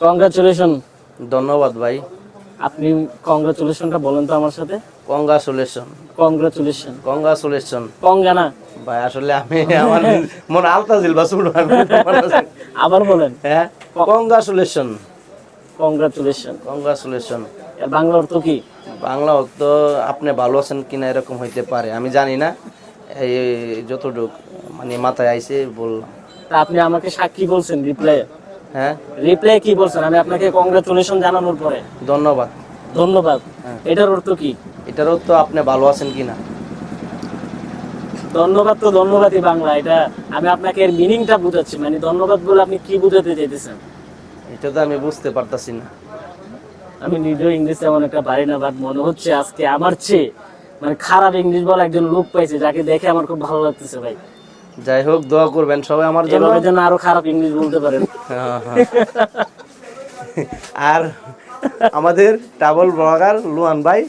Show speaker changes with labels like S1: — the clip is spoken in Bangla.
S1: কংগ্রাচুলেশন।
S2: ধন্যবাদ ভাই।
S1: আপনি কংগ্রাচুলেশনটা বলেন তো আমার সাথে।
S2: কংগ্রাচুলেশন।
S1: কংগ্রাচুলেশন।
S2: কংগ্রাচুলেশন।
S1: কঙ্গা না।
S2: ভাই আসলে আমি আমার মনে আলতা জিলবা শুরু
S1: আবার বলেন।
S2: হ্যাঁ, কংগ্রাচুলেশন।
S1: কংগ্রাচুলেশন।
S2: কংগ্রাচুলেশন।
S1: এর বাংলা অর্থ কি?
S2: বাংলা অর্থ আপনি ভালো আছেন কিনা এরকম হইতে পারে, আমি জানি না। এই যতটুক মানে মাথায় আইছে বললাম।
S1: তা আপনি আমাকে সাক্ষী বলছেন রিপ্লাই।
S2: হ্যাঁ,
S1: রিপ্লাই কি বলছেন? আমি আপনাকে কংগ্রাচুলেশন জানানোর পরে
S2: ধন্যবাদ।
S1: ধন্যবাদ,
S2: হ্যাঁ,
S1: এটার অর্থ কি?
S2: এটার অর্থ আপনি ভালো আছেন কিনা।
S1: ধন্যবাদ তো ধন্যবাদই বাংলা, এটা আমি আপনাকে এর মিনিংটা বুঝাচ্ছি, মানে ধন্যবাদ বলে আপনি কি বুঝাতে চাইতেছেন?
S2: এটা তো আমি বুঝতে পারতাছি না।
S1: আমি নিজেও ইংলিশ এমন একটা পারি না, বাট মনে হচ্ছে আজকে আমার চেয়ে মানে খারাপ ইংলিশ বলা একজন লোক পাইছে, যাকে দেখে আমার খুব ভালো লাগতেছে ভাই।
S2: যাই হোক, দোয়া করবেন সবাই আমার জন্য।
S1: এভাবে যেন আরো খারাপ ইংলিশ বলতে পারেন।
S2: হ্যাঁ, হ্যাঁ। আর আমাদের ট্রাভেল ব্লগার লুয়ান ভাই